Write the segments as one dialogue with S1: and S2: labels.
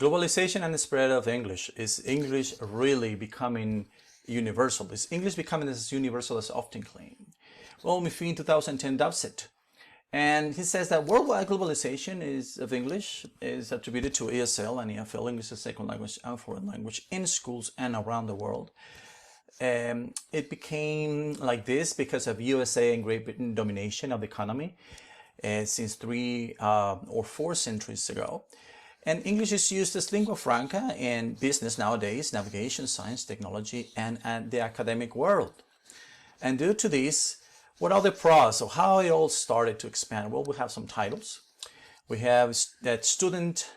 S1: Globalization and the spread of English. Is English really becoming universal? Is English becoming as universal as often claimed? Well, Miffy in 2010 does it. And he says that worldwide globalization of English is attributed to ESL and EFL, English as a second language and foreign language, in schools and around the world. It became like this because of USA and Great Britain domination of the economy since 3 or 4 centuries ago. And English is used as lingua franca in business nowadays, navigation, science, technology, and the academic world. And due to this, what are the pros? So how it all started to expand? Well, we have some titles. We have that students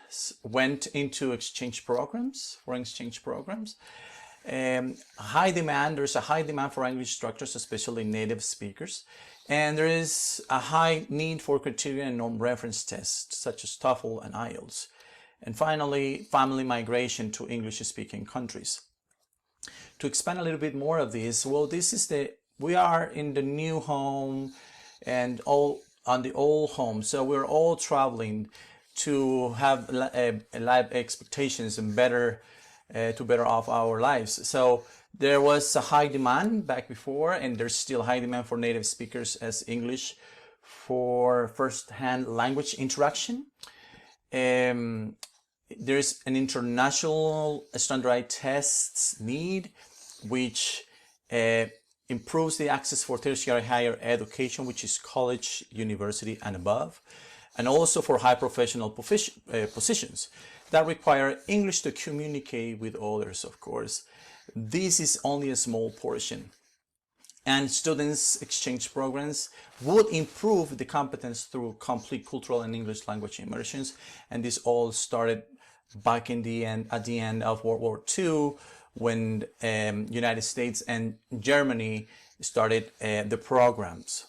S1: went into exchange programs, foreign exchange programs. High demand, there's a high demand for language instructors, especially native speakers. And there is a high need for criteria and norm reference tests, such as TOEFL and IELTS. And finally, family migration to English-speaking countries. To expand a little bit more of this, well, we are in the new home and all on the old home. So we're all traveling to have life expectations and to better off our lives. So there was a high demand back before, and there's still high demand for native speakers as English for first-hand language interaction. There's an international standardized tests need, which improves the access for tertiary higher education, which is college, university, and above, and also for high professional positions that require English to communicate with others, of course. This is only a small portion. And students' exchange programs would improve the competence through complete cultural and English language immersions. And this all started back at the end of World War II, when United States and Germany started the programs.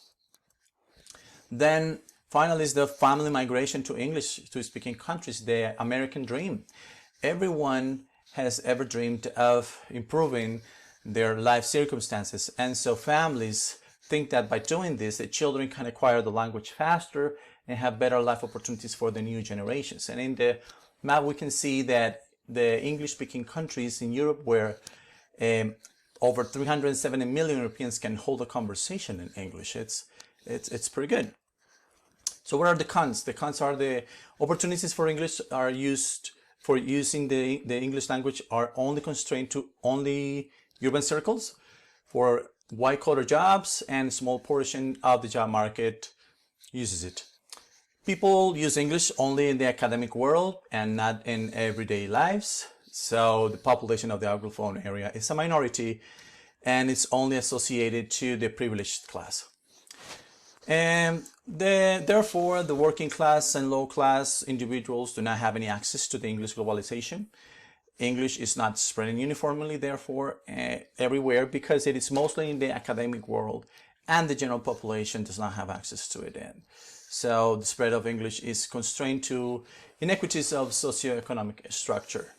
S1: Then finally is the family migration to English-speaking countries, the American dream. Everyone has ever dreamed of improving their life circumstances, and so families think that by doing this, the children can acquire the language faster and have better life opportunities for the new generations. And in the map, we can see that the English-speaking countries in Europe, where over 370 million Europeans can hold a conversation in English. It's pretty good. So what are the cons? The cons are the opportunities for English are using the English language are only constrained to only urban circles for white-collar jobs, and a small portion of the job market uses it. People use English only in the academic world and not in everyday lives. So the population of the Anglophone area is a minority, and it's only associated to the privileged class. And therefore, the working class and low class individuals do not have any access to the English globalization. English is not spreading uniformly, therefore, everywhere, because it is mostly in the academic world, and the general population does not have access to it. And so the spread of English is constrained to inequities of socioeconomic structure.